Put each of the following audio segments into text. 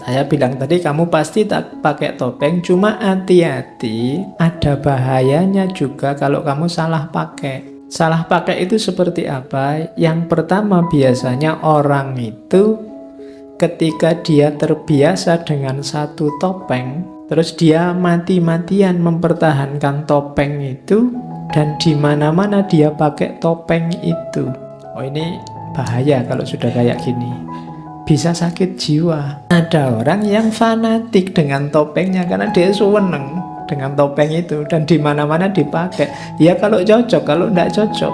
Saya bilang tadi kamu pasti tak pakai topeng, cuma hati-hati, ada bahayanya juga kalau kamu salah pakai. Salah pakai itu seperti apa? Yang pertama biasanya orang itu ketika dia terbiasa dengan satu topeng, terus dia mati-matian mempertahankan topeng itu, dan di mana-mana dia pakai topeng itu. Oh, ini bahaya kalau sudah kayak gini. Bisa sakit jiwa. Ada orang yang fanatik dengan topengnya karena dia seneng dengan topeng itu dan di mana-mana dipakai. Ya kalau cocok, kalau tidak cocok,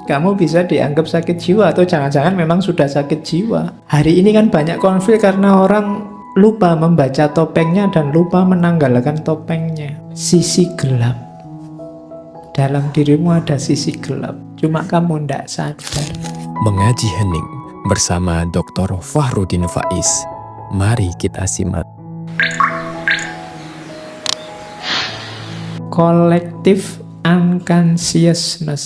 kamu bisa dianggap sakit jiwa atau jangan-jangan memang sudah sakit jiwa. Hari ini kan banyak konflik karena orang lupa membaca topengnya dan lupa menanggalkan topengnya. Sisi gelap. Dalam dirimu ada sisi gelap, cuma kamu tidak sadar. Mengaji Hening bersama Dr. Fahrudin Faiz. Mari kita simak. Collective unconsciousness.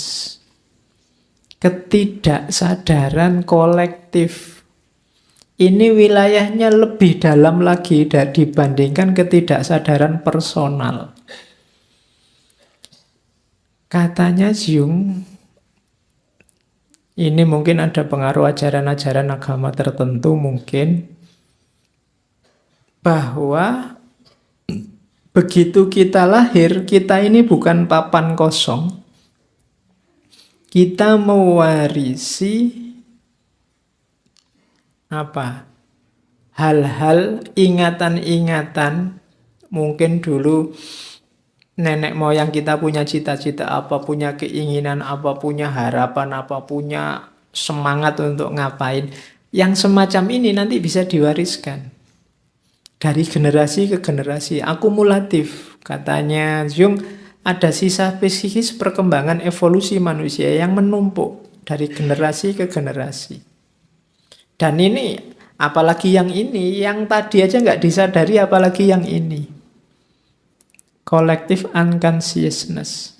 Ketidaksadaran kolektif. Ini wilayahnya lebih dalam lagi dibandingkan ketidaksadaran personal. Katanya Jung, ini mungkin ada pengaruh ajaran-ajaran agama tertentu mungkin, bahwa begitu kita lahir, kita ini bukan papan kosong. Kita mewarisi apa? Hal-hal, ingatan-ingatan. Mungkin dulu nenek moyang kita punya cita-cita apa, punya keinginan apa, punya harapan apa, punya semangat untuk ngapain. Yang semacam ini nanti bisa diwariskan dari generasi ke generasi, akumulatif. Katanya Jung, ada sisa psikis perkembangan evolusi manusia yang menumpuk dari generasi ke generasi. Dan ini, apalagi yang ini, yang tadi aja nggak disadari, apalagi yang ini. Collective unconsciousness.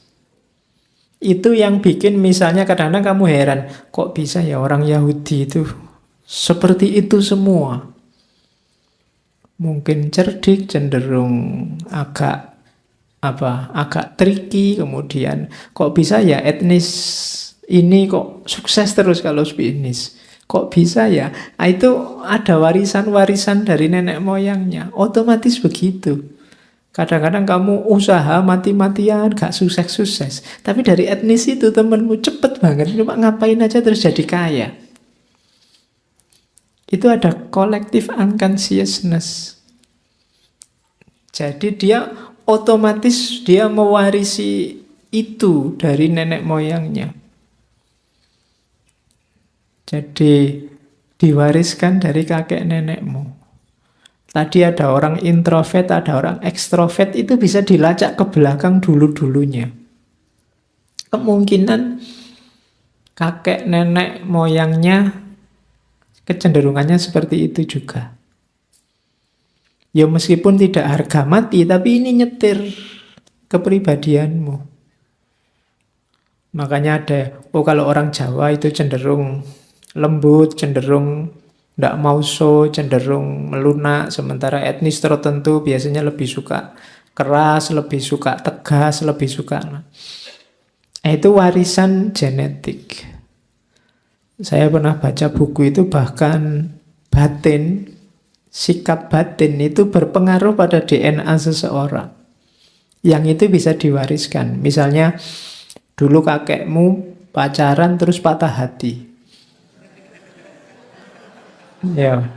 Itu yang bikin misalnya kadang-kadang kamu heran, kok bisa ya orang Yahudi itu seperti itu semua. Mungkin cerdik, cenderung agak tricky, kemudian kok bisa ya etnis ini kok sukses terus kalau bisnis. Kok bisa ya? Itu ada warisan-warisan dari nenek moyangnya. Otomatis begitu. Kadang-kadang kamu usaha mati-matian, gak sukses-sukses. Tapi dari etnis itu temenmu cepet banget. Cuma ngapain aja terus jadi kaya. Itu ada collective unconsciousness. Jadi dia otomatis dia mewarisi itu dari nenek moyangnya. Jadi diwariskan dari kakek nenekmu. Tadi ada orang introvert, ada orang ekstrovert, itu bisa dilacak ke belakang dulu-dulunya. Kemungkinan kakek nenek moyangnya kecenderungannya seperti itu juga. Ya meskipun tidak harga mati, tapi ini nyetir kepribadianmu. Makanya ada, kalau orang Jawa itu cenderung lembut, cenderung tidak mau so, cenderung melunak. Sementara etnis tertentu biasanya lebih suka keras, lebih suka tegas, lebih suka. Itu warisan genetik. Saya pernah baca buku itu, bahkan batin, sikap batin itu berpengaruh pada DNA seseorang. Yang itu bisa diwariskan. Misalnya dulu kakekmu pacaran terus patah hati. Ya.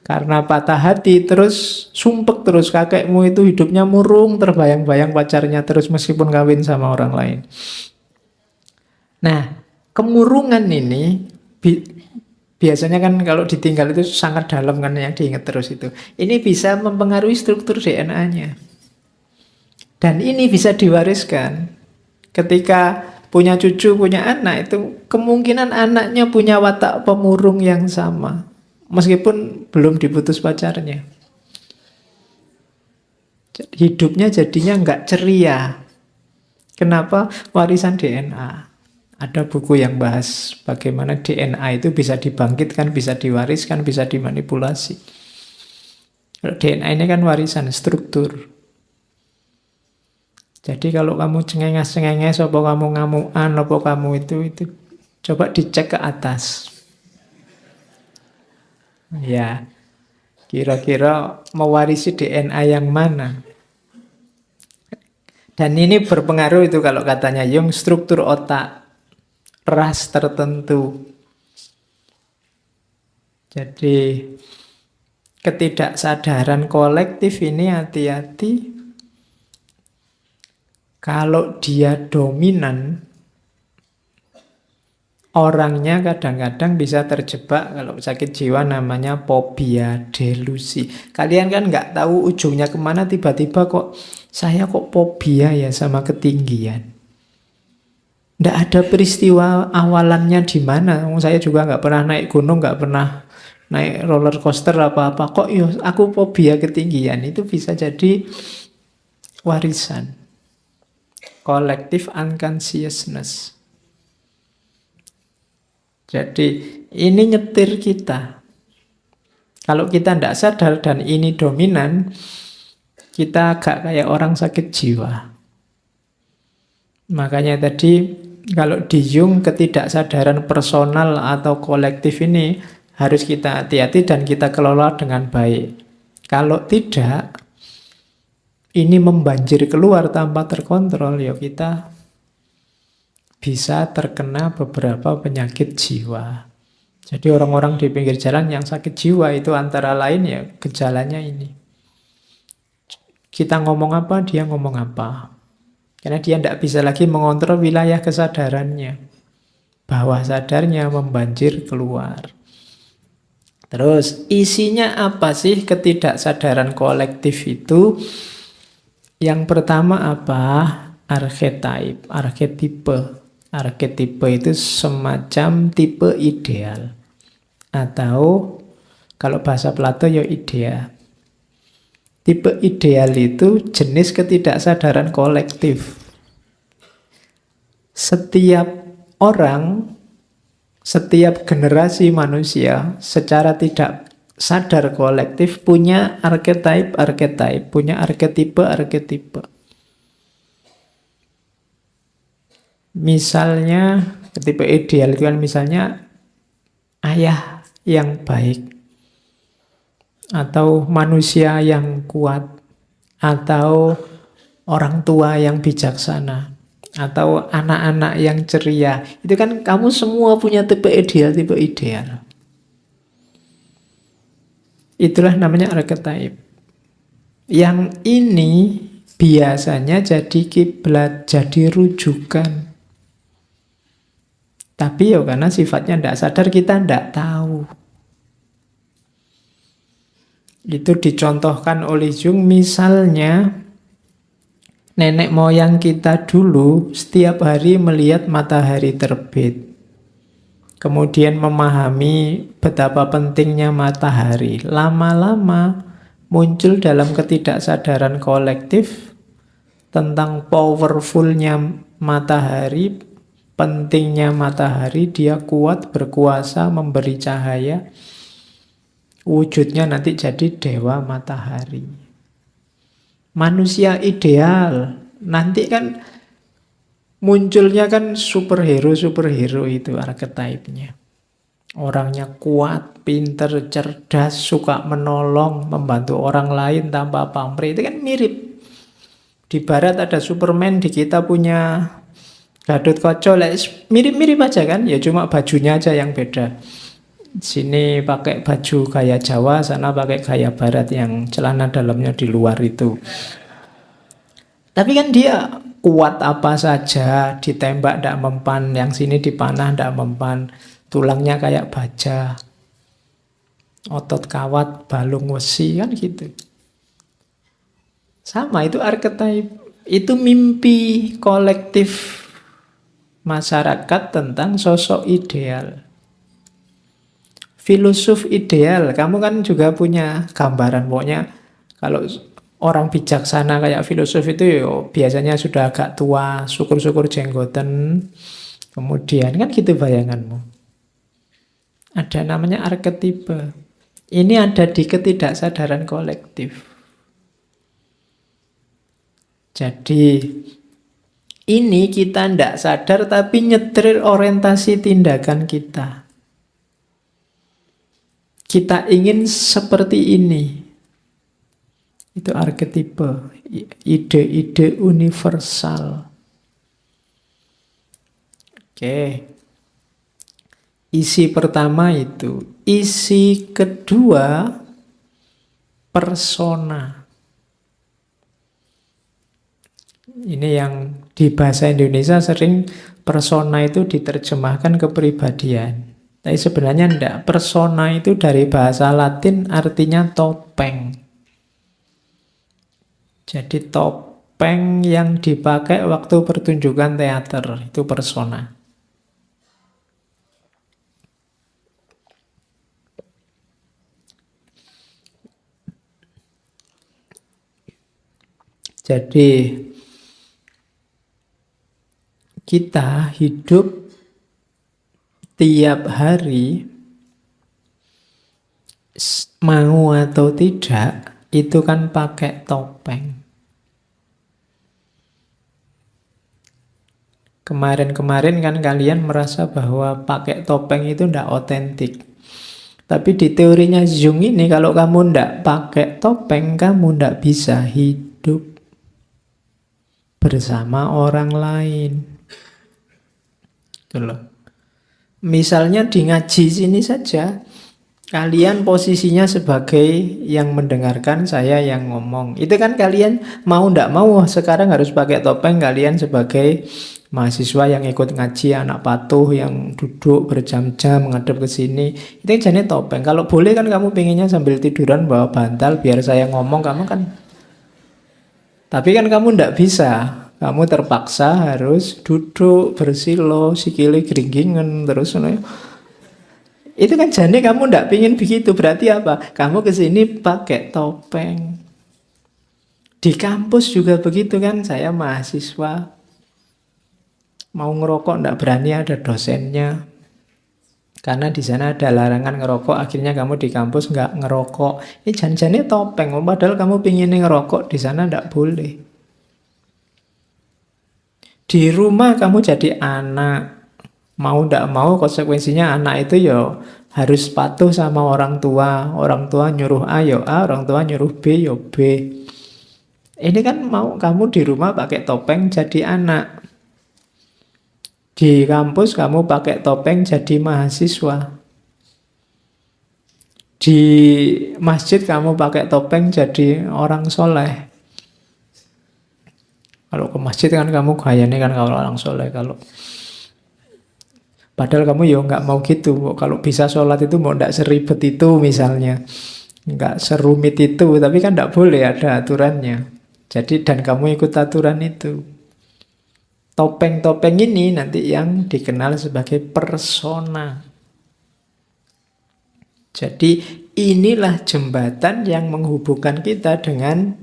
Karena patah hati terus sumpek terus, kakekmu itu hidupnya murung, terbayang-bayang pacarnya terus meskipun kawin sama orang lain. Nah, kemurungan ini biasanya kan kalau ditinggal itu sangat dalam kan, yang diingat terus itu. Ini bisa mempengaruhi struktur DNA-nya. Dan ini bisa diwariskan. Ketika punya cucu, punya anak, itu kemungkinan anaknya punya watak pemurung yang sama. Meskipun belum diputus pacarnya. Hidupnya jadinya nggak ceria. Kenapa? Warisan DNA. Ada buku yang bahas bagaimana DNA itu bisa dibangkitkan, bisa diwariskan, bisa dimanipulasi. Kalau DNA ini kan warisan struktur. Jadi kalau kamu cengenges-cengenges, apa kamu ngamuan, apa kamu itu coba dicek ke atas. Ya, kira-kira mewarisi DNA yang mana? Dan ini berpengaruh itu kalau katanya Jung, struktur otak ras tertentu. Jadi ketidaksadaran kolektif ini hati-hati. Kalau dia dominan, orangnya kadang-kadang bisa terjebak, kalau sakit jiwa namanya fobia, delusi. Kalian kan nggak tahu ujungnya kemana, tiba-tiba saya kok fobia ya sama ketinggian. Nggak ada peristiwa awalannya di mana. Saya juga nggak pernah naik gunung, nggak pernah naik roller coaster apa-apa. Kok aku fobia ketinggian? Itu bisa jadi warisan. Collective unconsciousness. Jadi ini nyetir kita. Kalau kita tidak sadar dan ini dominan, kita agak kayak orang sakit jiwa. Makanya tadi kalau di Jung ketidaksadaran personal atau kolektif ini harus kita hati-hati dan kita kelola dengan baik. Kalau tidak, ini membanjir keluar tanpa terkontrol, ya kita bisa terkena beberapa penyakit jiwa. Jadi orang-orang di pinggir jalan yang sakit jiwa itu antara lain ya gejalanya ini. Kita ngomong apa, dia ngomong apa. Karena dia tidak bisa lagi mengontrol wilayah kesadarannya. Bawah sadarnya membanjir keluar. Terus isinya apa sih ketidaksadaran kolektif itu? Yang pertama apa? Archetype, arketipe. Arketipe itu semacam tipe ideal. Atau kalau bahasa Plato ya idea. Tipe ideal itu jenis ketidaksadaran kolektif. Setiap orang, setiap generasi manusia secara tidak sadar kolektif punya archetype, punya arketipe. Misalnya, tipe ideal itu kan misalnya ayah yang baik, atau manusia yang kuat, atau orang tua yang bijaksana, atau anak-anak yang ceria. Itu kan kamu semua punya tipe ideal. Itulah namanya archetype. Yang ini biasanya jadi kiblat, jadi rujukan. Tapi ya karena sifatnya tidak sadar, kita tidak tahu. Itu dicontohkan oleh Jung, misalnya nenek moyang kita dulu setiap hari melihat matahari terbit. Kemudian memahami betapa pentingnya matahari. Lama-lama muncul dalam ketidaksadaran kolektif tentang powerfulnya matahari, pentingnya matahari, dia kuat, berkuasa, memberi cahaya. Wujudnya nanti jadi dewa matahari. Manusia ideal nanti kan munculnya kan superhero itu archetype-nya. Orangnya kuat, pinter, cerdas, suka menolong, membantu orang lain tanpa pamrih. Itu kan mirip. Di barat ada Superman, di kita punya Gatot Kaca. Mirip-mirip aja kan, ya cuma bajunya aja yang beda. Sini pakai baju gaya Jawa, sana pakai gaya Barat yang celana dalamnya di luar itu. Tapi kan dia kuat apa saja, ditembak tidak mempan, yang sini dipanah tidak mempan, tulangnya kayak baja, otot kawat, balung wesi, kan gitu. Sama, itu archetype, itu mimpi kolektif masyarakat tentang sosok ideal. Filosof ideal, kamu kan juga punya gambaran. Pokoknya kalau orang bijaksana kayak filosof itu biasanya sudah agak tua, syukur-syukur jenggoten, Kemudian kan gitu bayanganmu. Ada namanya arketipe. Ini ada di ketidaksadaran kolektif. Jadi ini kita tidak sadar tapi nyetir orientasi tindakan kita. Kita ingin seperti ini. Itu arketipe, ide-ide universal. Oke. Isi pertama itu. Isi kedua, persona. Ini yang di bahasa Indonesia sering persona itu diterjemahkan kepribadian. Tapi sebenarnya enggak. Persona itu dari bahasa Latin artinya topeng. Jadi topeng yang dipakai waktu pertunjukan teater. Itu persona. Jadi kita hidup tiap hari, mau atau tidak, itu kan pakai topeng. Kemarin-kemarin kan kalian merasa bahwa pakai topeng itu tidak otentik. Tapi di teorinya Jung ini, kalau kamu tidak pakai topeng, kamu tidak bisa hidup bersama orang lain. Gitu loh. Misalnya di ngaji sini saja, kalian posisinya sebagai yang mendengarkan, saya yang ngomong. Itu kan kalian mau ndak mau sekarang harus pakai topeng, kalian sebagai mahasiswa yang ikut ngaji, anak patuh yang duduk berjam-jam menghadap ke sini. Itu jadi topeng. Kalau boleh kan kamu pengennya sambil tiduran bawa bantal biar saya ngomong, kamu kan. Tapi kan kamu ndak bisa. Kamu terpaksa harus duduk bersilo, sikile geringgingan terus. Itu kan jadi kamu ndak pingin begitu. Berarti apa? Kamu kesini pakai topeng. Di kampus juga begitu kan. Saya mahasiswa, mau ngerokok ndak berani, ada dosennya. Karena di sana ada larangan ngerokok. Akhirnya kamu di kampus nggak ngerokok. Ini janjiannya topeng. Padahal kamu pingin ngerokok, di sana ndak boleh. Di rumah kamu jadi anak, mau ndak mau konsekuensinya anak itu ya harus patuh sama orang tua. Orang tua nyuruh A ya A, orang tua nyuruh B ya B. Ini kan mau kamu di rumah pakai topeng jadi anak. Di kampus kamu pakai topeng jadi mahasiswa. Di masjid kamu pakai topeng jadi orang soleh. Kalau ke masjid kan kamu gayanya kan kalau orang soleh. Padahal kamu ya nggak mau gitu. Kalau bisa sholat itu mau nggak seribet itu misalnya, nggak serumit itu. Tapi kan nggak boleh, ada aturannya. Jadi dan kamu ikut aturan itu. Topeng-topeng ini nanti yang dikenal sebagai persona. Jadi inilah jembatan yang menghubungkan kita dengan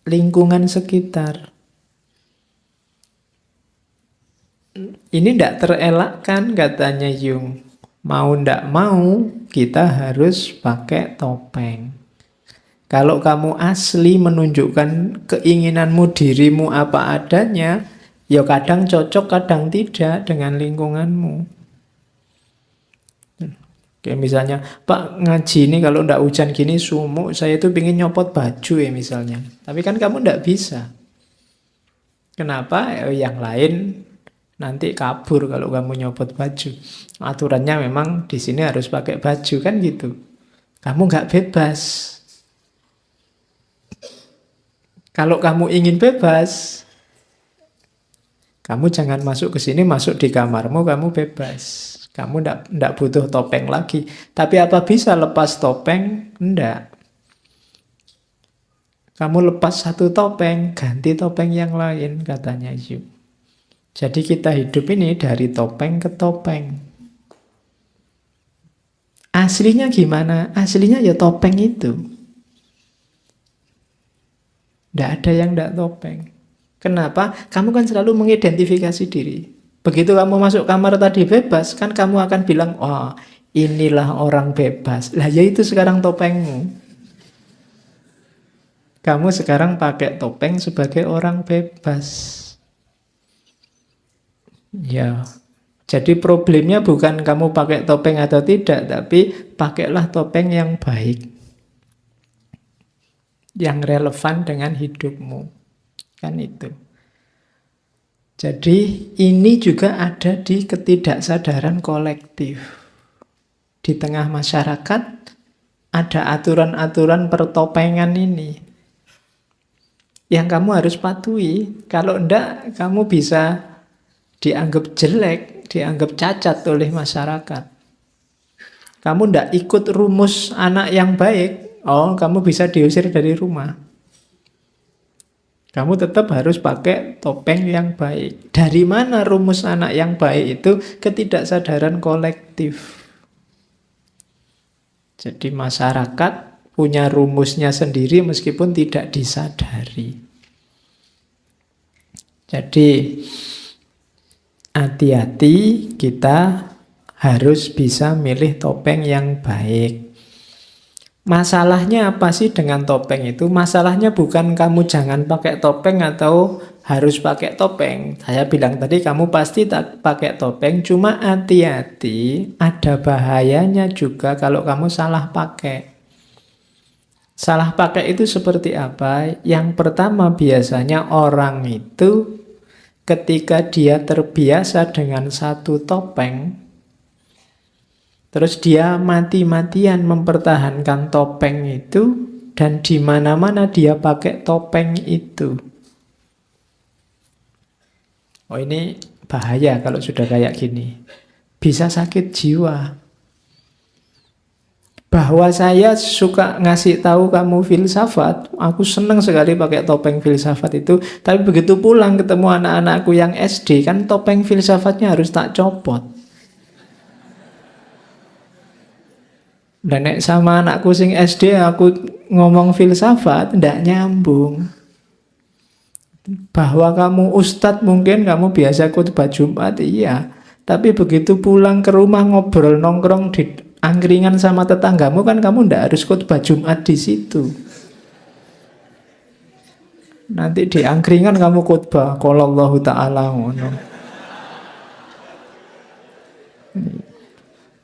lingkungan sekitar. Ini tidak terelakkan katanya Jung. Mau tidak mau kita harus pakai topeng. Kalau kamu asli menunjukkan keinginanmu, dirimu apa adanya, ya kadang cocok, kadang tidak dengan lingkunganmu. Kayak misalnya, Pak ngaji ini kalau tidak hujan gini sumuk, saya tuh pengen nyopot baju ya misalnya. Tapi kan kamu tidak bisa. Kenapa? Yang lain nanti kabur kalau kamu nyopot baju. Aturannya memang di sini harus pakai baju kan gitu. Kamu nggak bebas. Kalau kamu ingin bebas, kamu jangan masuk ke sini, masuk di kamarmu, kamu bebas. Kamu nggak butuh topeng lagi. Tapi apa bisa lepas topeng? Enggak. Kamu lepas satu topeng, ganti topeng yang lain, katanya Jung. Jadi kita hidup ini dari topeng ke topeng. Aslinya gimana? Aslinya ya topeng itu. Tidak ada yang tidak topeng. Kenapa? Kamu kan selalu mengidentifikasi diri. Begitu kamu masuk kamar tadi bebas, kan kamu akan bilang, wah, inilah orang bebas. Lah ya itu sekarang topengmu. Kamu sekarang pakai topeng sebagai orang bebas. Ya, jadi problemnya bukan kamu pakai topeng atau tidak, tapi pakailah topeng yang baik, yang relevan dengan hidupmu. Kan itu. Jadi ini juga ada di ketidaksadaran kolektif. Di tengah masyarakat ada aturan-aturan pertopengan ini yang kamu harus patuhi. Kalau enggak, kamu bisa dianggap jelek, dianggap cacat oleh masyarakat. Kamu enggak ikut rumus anak yang baik, oh kamu bisa diusir dari rumah. Kamu tetap harus pakai topeng yang baik. Dari mana rumus anak yang baik itu? Ketidaksadaran kolektif. Jadi masyarakat punya rumusnya sendiri meskipun tidak disadari. Jadi hati-hati, kita harus bisa milih topeng yang baik. Masalahnya apa sih dengan topeng itu? Masalahnya bukan kamu jangan pakai topeng atau harus pakai topeng. Saya bilang tadi kamu pasti tak pakai topeng, cuma hati-hati, ada bahayanya juga kalau kamu salah pakai. Salah pakai itu seperti apa? Yang pertama biasanya orang itu ketika dia terbiasa dengan satu topeng, terus dia mati-matian mempertahankan topeng itu, dan di mana-mana dia pakai topeng itu. Oh ini bahaya kalau sudah kayak gini. Bisa sakit jiwa. Bahwa saya suka ngasih tahu kamu filsafat, aku senang sekali pakai topeng filsafat itu, tapi begitu pulang ketemu anak-anakku yang SD, kan topeng filsafatnya harus tak copot. Dan nek sama anakku sing SD aku ngomong filsafat, ndak nyambung. Bahwa kamu ustadz mungkin kamu biasa khutbah Jumat, iya. Tapi begitu pulang ke rumah ngobrol nongkrong di angkringan sama tetanggamu, kan kamu ndak harus khutbah Jumat di situ. Nanti di angkringan kamu khutbah qalallahu ta'ala ngono.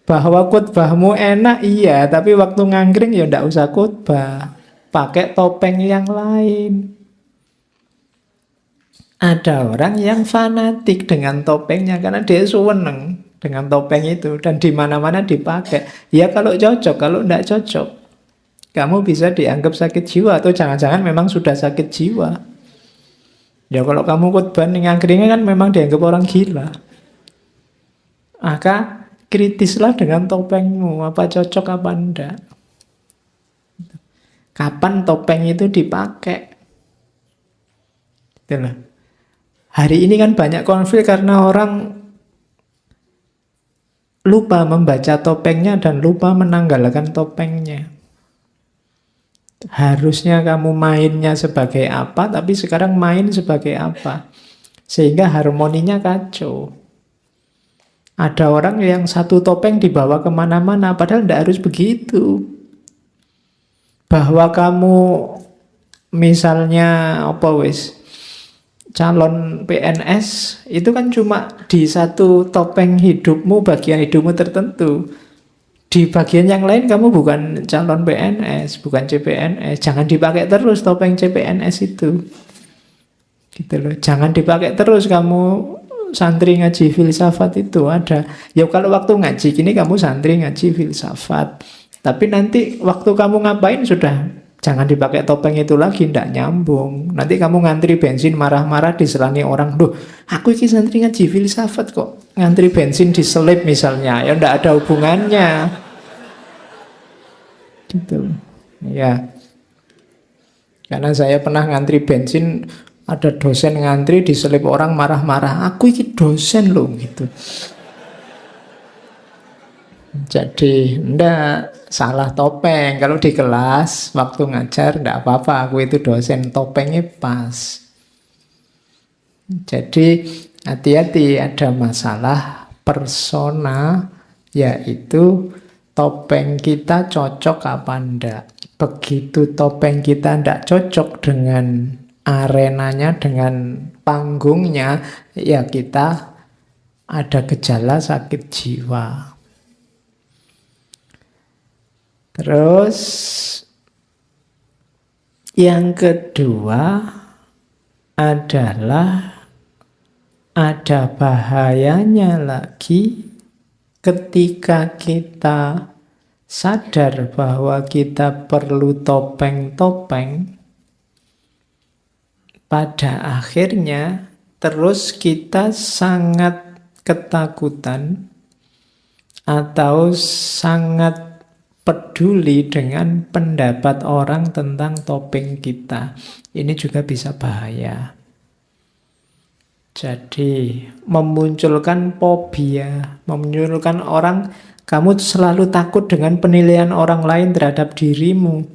Bahwa khutbahmu enak, iya, tapi waktu ngangkring ya ndak usah khutbah. Pakai topeng yang lain. Ada orang yang fanatik dengan topengnya karena dia seneng dengan topeng itu dan di mana-mana dipakai. Ya kalau cocok, kalau ndak cocok, kamu bisa dianggap sakit jiwa atau jangan-jangan memang sudah sakit jiwa. Ya kalau kamu khutbah ning angkringan kan memang dianggap orang gila. Maka kritislah dengan topengmu, apa cocok apa enggak. Kapan topeng itu dipakai? Itulah. Hari ini kan banyak konflik karena orang lupa membaca topengnya dan lupa menanggalkan topengnya. Harusnya kamu mainnya sebagai apa, tapi sekarang main sebagai apa. Sehingga harmoninya kacau. Ada orang yang satu topeng dibawa kemana-mana, padahal tidak harus begitu. Bahwa kamu misalnya calon PNS, itu kan cuma di satu topeng hidupmu, bagian hidupmu tertentu. Di bagian yang lain kamu bukan calon PNS, bukan CPNS. Jangan dipakai terus topeng CPNS itu. Gitu loh. Jangan dipakai terus kamu santri ngaji filsafat itu ada. Ya kalau waktu ngaji gini kamu santri ngaji filsafat. Tapi nanti waktu kamu ngapain sudah jangan dipakai topeng itu lagi, ndak nyambung. Nanti kamu ngantri bensin marah-marah diselani orang. Duh, aku ini santri ngaji filsafat kok ngantri bensin diselip misalnya. Ya ndak ada hubungannya. Gitu. Ya. Karena saya pernah ngantri bensin, ada dosen ngantri diselip orang marah-marah. Aku ini dosen loh gitu. Jadi ndak salah topeng. Kalau di kelas waktu ngajar ndak apa-apa, aku itu dosen, topengnya pas. Jadi Hati-hati, ada masalah persona, yaitu topeng kita cocok apa enggak. Begitu topeng kita enggak cocok dengan arenanya, dengan panggungnya, ya kita ada gejala sakit jiwa. Terus yang kedua adalah ada bahayanya lagi ketika kita sadar bahwa kita perlu topeng-topeng, pada akhirnya terus kita sangat ketakutan atau sangat peduli dengan pendapat orang tentang topeng kita. Ini juga bisa bahaya. Jadi memunculkan fobia, memunculkan orang, kamu selalu takut dengan penilaian orang lain terhadap dirimu.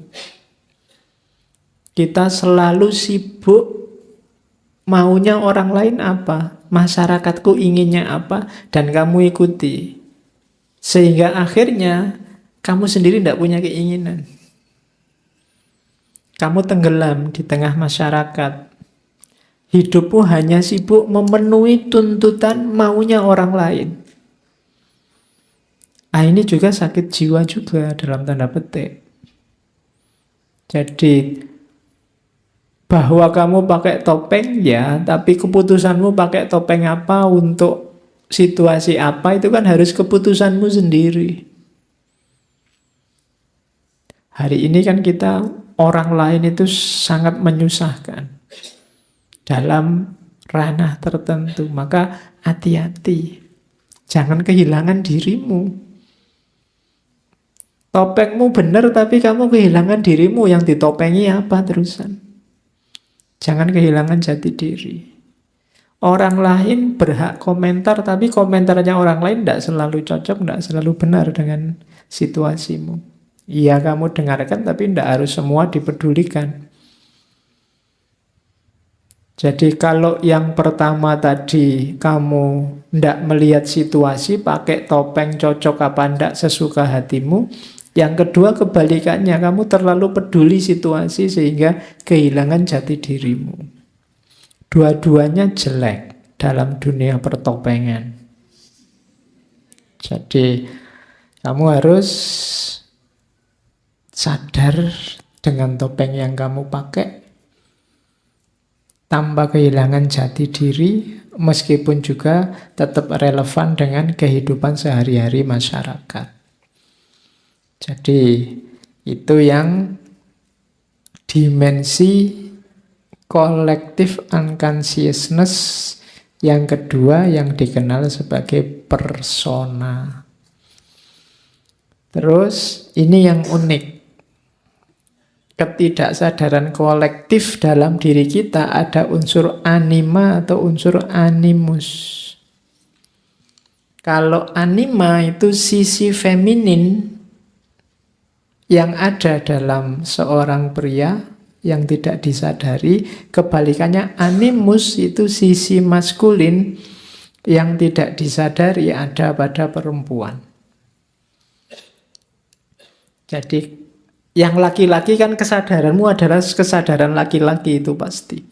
Kita selalu sibuk maunya orang lain apa, masyarakatku inginnya apa, dan kamu ikuti. Sehingga akhirnya kamu sendiri tidak punya keinginan. Kamu tenggelam di tengah masyarakat. Hidupmu hanya sibuk memenuhi tuntutan maunya orang lain. Ini juga sakit jiwa juga dalam tanda petik. Jadi bahwa kamu pakai topeng ya, tapi keputusanmu pakai topeng apa untuk situasi apa itu kan harus keputusanmu sendiri. Hari ini kan kita orang lain itu sangat menyusahkan dalam ranah tertentu, maka hati-hati, jangan kehilangan dirimu. Topengmu benar tapi kamu kehilangan dirimu, yang ditopengi apa terusan? Jangan kehilangan jati diri. Orang lain berhak komentar, tapi komentarnya orang lain tidak selalu cocok, tidak selalu benar dengan situasimu. Iya, kamu dengarkan, tapi tidak harus semua dipedulikan. Jadi kalau yang pertama tadi kamu tidak melihat situasi, pakai topeng cocok apa tidak sesuka hatimu. Yang kedua kebalikannya, kamu terlalu peduli situasi sehingga kehilangan jati dirimu. Dua-duanya jelek dalam dunia pertopengan. Jadi kamu harus sadar dengan topeng yang kamu pakai, tanpa kehilangan jati diri, meskipun juga tetap relevan dengan kehidupan sehari-hari masyarakat. Jadi itu yang dimensi collective unconsciousness yang kedua yang dikenal sebagai persona. Terus ini yang unik. Ketidaksadaran kolektif dalam diri kita ada unsur anima atau unsur animus. Kalau anima itu sisi feminin yang ada dalam seorang pria yang tidak disadari, kebalikannya animus itu sisi maskulin yang tidak disadari ada pada perempuan. Jadi yang laki-laki kan kesadaranmu adalah kesadaran laki-laki itu pasti.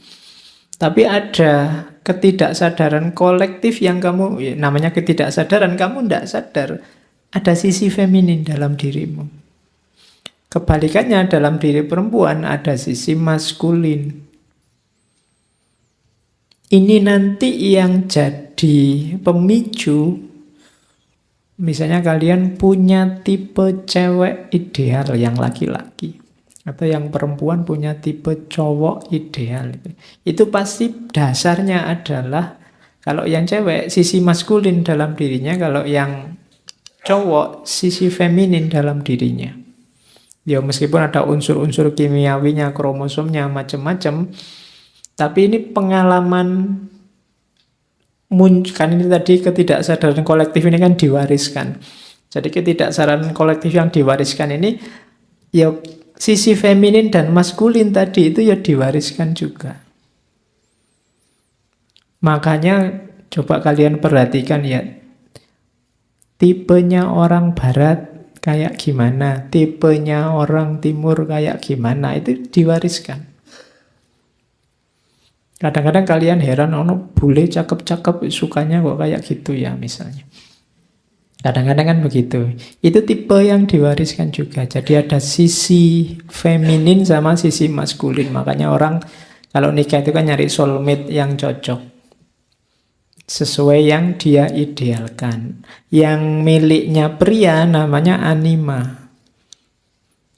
Tapi ada ketidaksadaran kolektif yang kamu, namanya ketidaksadaran, kamu tidak sadar ada sisi feminin dalam dirimu. Kebalikannya dalam diri perempuan ada sisi maskulin. Ini nanti yang jadi pemicu. Misalnya kalian punya tipe cewek ideal yang laki-laki, atau yang perempuan punya tipe cowok ideal. Itu pasti dasarnya adalah, kalau yang cewek sisi maskulin dalam dirinya, kalau yang cowok sisi feminin dalam dirinya. Ya meskipun ada unsur-unsur kimiawinya, kromosomnya, macam-macam, tapi ini pengalaman kan ini tadi ketidaksadaran kolektif ini kan diwariskan. Jadi ketidaksadaran kolektif yang diwariskan ini, ya sisi feminin dan maskulin tadi itu ya diwariskan juga. Makanya Coba kalian perhatikan ya, tipenya orang barat kayak gimana, tipenya orang timur kayak gimana, itu diwariskan. Kadang-kadang kalian heran, oh bule cakep-cakep sukanya kok kayak gitu ya misalnya. Kadang-kadang kan begitu. Itu tipe yang diwariskan juga. Jadi ada sisi feminin sama sisi maskulin. Makanya orang kalau nikah itu kan nyari soulmate yang cocok. Sesuai yang dia idealkan. Yang miliknya pria namanya anima.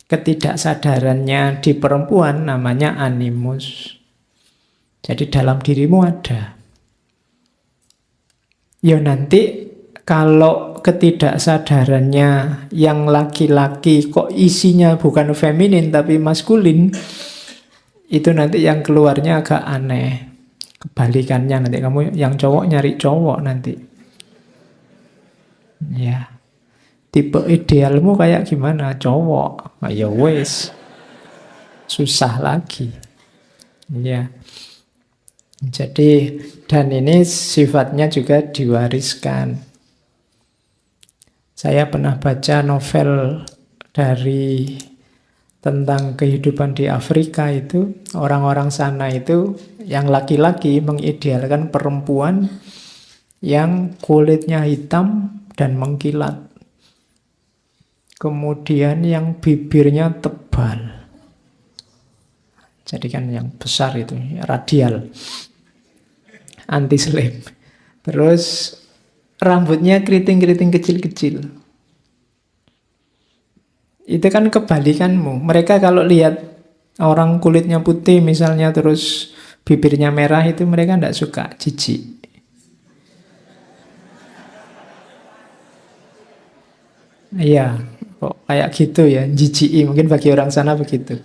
Ketidaksadarannya di perempuan namanya animus. Jadi dalam dirimu ada. Ya nanti kalau ketidaksadarannya yang laki-laki kok isinya bukan feminin tapi maskulin, itu nanti yang keluarnya agak aneh. Kebalikannya nanti kamu yang cowok nyari cowok nanti. Ya. Tipe idealmu kayak gimana? Cowok. Ya wes. Susah lagi. Ya. Jadi, dan ini sifatnya juga diwariskan. Saya pernah baca novel dari tentang kehidupan di Afrika itu, orang-orang sana itu yang laki-laki mengidealkan perempuan yang kulitnya hitam dan mengkilat. Kemudian yang bibirnya tebal. Jadi kan yang besar itu, radial. Anti-slave. Terus rambutnya keriting-keriting kecil-kecil. Itu kan kebalikanmu. Mereka kalau lihat orang kulitnya putih misalnya terus bibirnya merah itu mereka tidak suka, jijik. Iya, kok kayak gitu ya, jijik. Mungkin bagi orang sana begitu.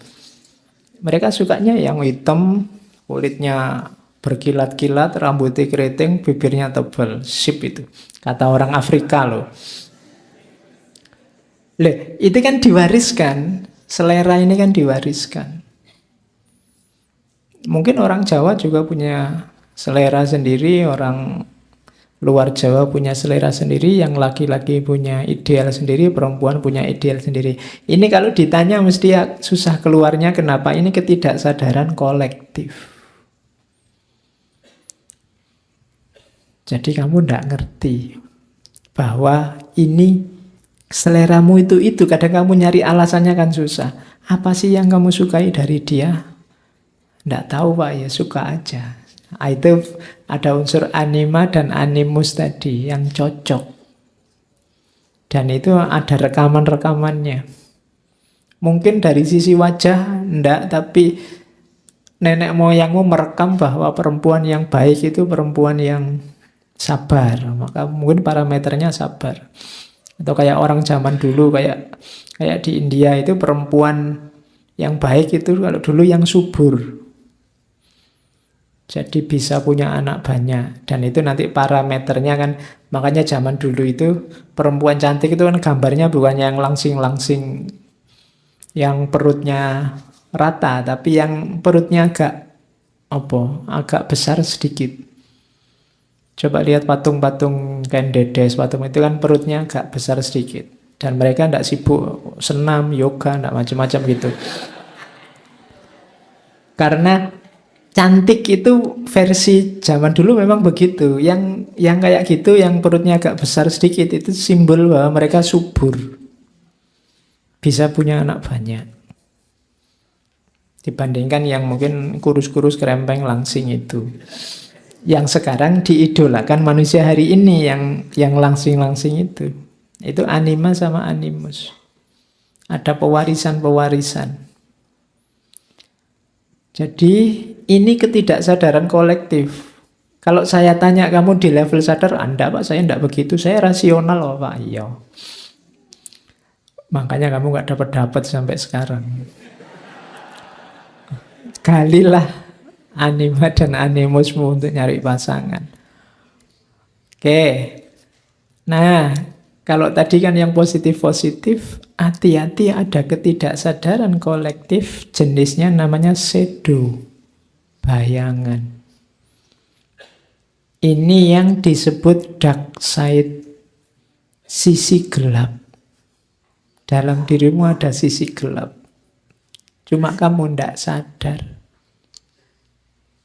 Mereka sukanya yang hitam, kulitnya berkilat-kilat, rambutnya keriting, bibirnya tebal. Sip itu. Kata orang Afrika loh. Itu kan diwariskan. Selera ini kan diwariskan. Mungkin orang Jawa juga punya selera sendiri, orang luar Jawa punya selera sendiri, yang laki-laki punya ideal sendiri, perempuan punya ideal sendiri. Ini kalau ditanya mesti susah keluarnya. Kenapa? Ini ketidaksadaran kolektif. Jadi kamu tidak ngerti bahwa ini seleramu itu. Kadang kamu nyari alasannya kan susah. Apa sih yang kamu sukai dari dia? Tidak tahu Pak, ya suka aja. Itu ada unsur anima dan animus tadi yang cocok. Dan itu ada rekaman-rekamannya. Mungkin dari sisi wajah enggak, tapi nenek moyangmu merekam bahwa perempuan yang baik itu perempuan yang sabar. Maka mungkin parameternya sabar. Atau kayak orang zaman dulu, kayak di India itu perempuan yang baik itu kalau dulu yang subur. Jadi bisa punya anak banyak. Dan itu nanti parameternya kan, makanya zaman dulu itu perempuan cantik itu kan gambarnya bukan yang langsing-langsing, yang perutnya rata, tapi yang perutnya agak besar sedikit. Coba lihat patung-patung Ken Dedes, patung itu kan perutnya agak besar sedikit. Dan mereka tidak sibuk senam, yoga, tidak macam-macam gitu. Karena cantik itu versi zaman dulu memang begitu. Yang kayak gitu, yang perutnya agak besar sedikit, itu simbol bahwa mereka subur. Bisa punya anak banyak. Dibandingkan yang mungkin kurus-kurus, kerempeng, langsing itu. Yang sekarang diidolakan manusia hari ini, yang langsing-langsing itu. Itu anima sama animus. Ada pewarisan-pewarisan. Jadi ini ketidaksadaran kolektif. Kalau saya tanya kamu di level sadar, Anda Pak, saya tidak begitu, saya rasional loh Pak. Iya. Makanya kamu nggak dapat sampai sekarang. Galilah anima dan animusmu untuk nyari pasangan. Oke. Nah, kalau tadi kan yang positif-positif, hati-hati ada ketidaksadaran kolektif, jenisnya namanya shadow, bayangan. Ini yang disebut dark side, sisi gelap. Dalam dirimu ada sisi gelap. Cuma kamu tidak sadar.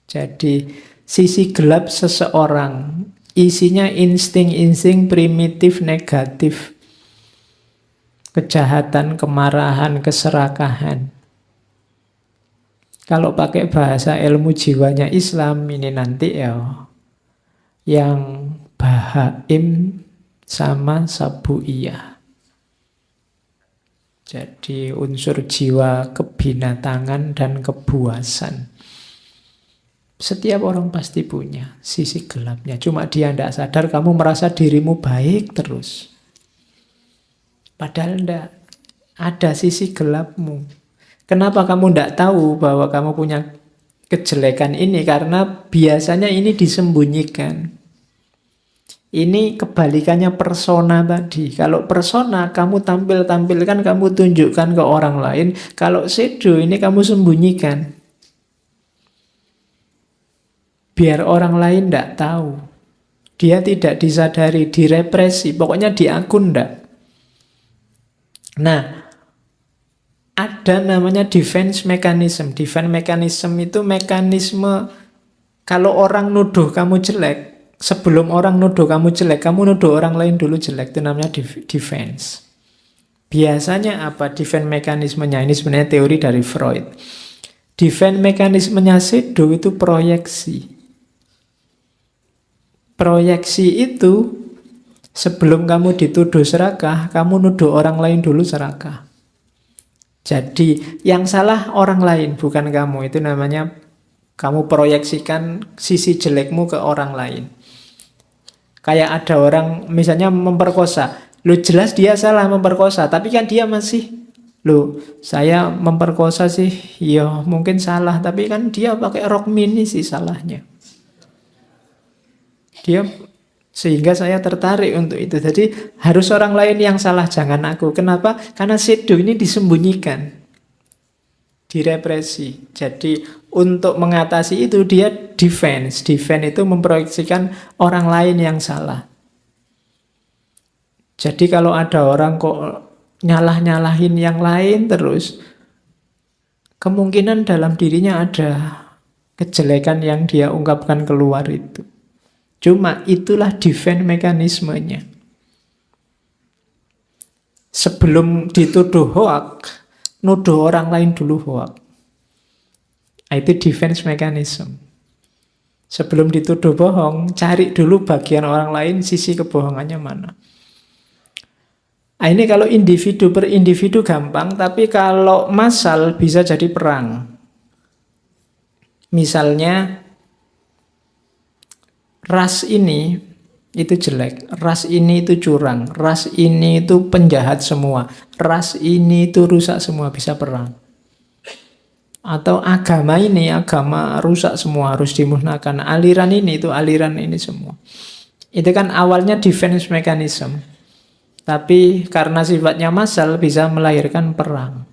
Jadi sisi gelap seseorang isinya insting-insting primitif negatif. Kejahatan, kemarahan, keserakahan. Kalau pakai bahasa ilmu jiwanya Islam ini nanti ya yang bahaim sama sabuiyah. Jadi unsur jiwa kebinatangan dan kebuasan. Setiap orang pasti punya sisi gelapnya. Cuma dia tidak sadar, kamu merasa dirimu baik terus. Padahal tidak. Ada sisi gelapmu. Kenapa kamu tidak tahu bahwa kamu punya kejelekan ini? Karena biasanya ini disembunyikan. Ini kebalikannya persona tadi. Kalau persona kamu tampilkan, kamu tunjukkan ke orang lain. Kalau shadow ini kamu sembunyikan. Biar orang lain tidak tahu. Dia tidak disadari, direpresi. Pokoknya di akun tidak. Nah, ada namanya defense mechanism. Defense mechanism itu mekanisme kalau orang nuduh kamu jelek, sebelum orang nuduh kamu jelek, kamu nuduh orang lain dulu jelek. Itu namanya defense. Biasanya apa defense mekanismenya? Ini sebenarnya teori dari Freud. Defense mekanismenya shadow itu proyeksi. Proyeksi itu sebelum kamu dituduh serakah, kamu nuduh orang lain dulu serakah. Jadi yang salah orang lain, bukan kamu. Itu namanya kamu proyeksikan sisi jelekmu ke orang lain. Kayak ada orang misalnya memperkosa. Loh jelas dia salah memperkosa, tapi kan dia masih, loh saya memperkosa sih, ya mungkin salah, tapi kan dia pakai rok mini sih salahnya. Dia sehingga saya tertarik untuk itu. Jadi harus orang lain yang salah, jangan aku. Kenapa? Karena shadow ini disembunyikan, direpresi. Jadi untuk mengatasi itu dia defense. Defense itu memproyeksikan orang lain yang salah. Jadi kalau ada orang kok nyalah-nyalahin yang lain terus, kemungkinan dalam dirinya ada kejelekan yang dia ungkapkan keluar itu. Cuma itulah defense mekanismenya. Sebelum dituduh hoak, nuduh orang lain dulu hoak. Itu defense mechanism. Sebelum dituduh bohong, cari dulu bagian orang lain, sisi kebohongannya mana. Nah, ini kalau individu per individu gampang, tapi kalau massal bisa jadi perang. Misalnya, ras ini itu jelek, ras ini itu curang, ras ini itu penjahat semua, ras ini itu rusak semua, bisa perang. Atau agama ini, agama rusak semua, harus dimusnahkan. Aliran ini itu aliran ini semua. Itu kan awalnya defense mechanism. Tapi karena sifatnya massal bisa melahirkan perang.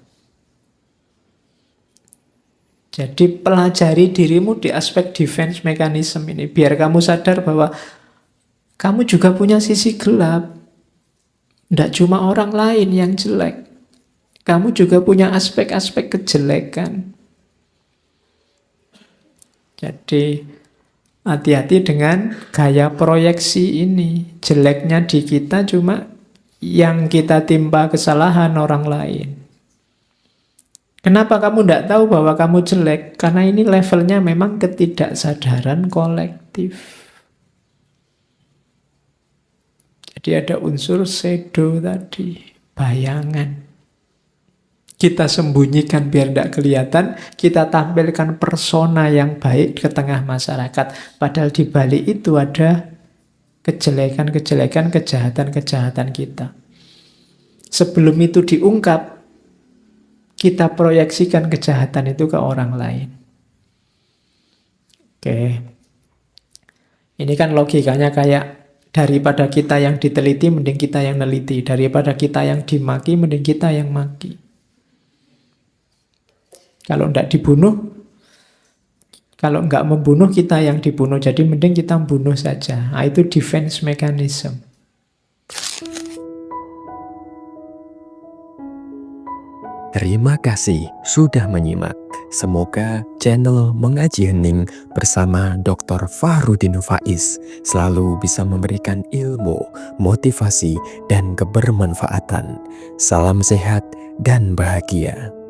Jadi pelajari dirimu di aspek defense mechanism ini. Biar kamu sadar bahwa kamu juga punya sisi gelap. Tidak cuma orang lain yang jelek. Kamu juga punya aspek-aspek kejelekan. Jadi hati-hati dengan gaya proyeksi ini. Jeleknya di kita cuma yang kita timpa kesalahan orang lain. Kenapa kamu tidak tahu bahwa kamu jelek? Karena ini levelnya memang ketidaksadaran kolektif. Jadi ada unsur shadow tadi, bayangan. Kita sembunyikan biar tidak kelihatan, kita tampilkan persona yang baik ke tengah masyarakat. Padahal di balik itu ada kejelekan-kejelekan, kejahatan-kejahatan kita. Sebelum itu diungkap, kita proyeksikan kejahatan itu ke orang lain. Oke. Ini kan logikanya kayak daripada kita yang diteliti, mending kita yang neliti. Daripada kita yang dimaki, mending kita yang maki. Kalau tidak dibunuh, Kalau nggak membunuh, kita yang dibunuh. Jadi mending kita bunuh saja. Nah, itu defense mechanism. Terima kasih sudah menyimak. Semoga channel Mengaji Hening bersama Dr. Fahrudin Faiz selalu bisa memberikan ilmu, motivasi, dan kebermanfaatan. Salam sehat dan bahagia.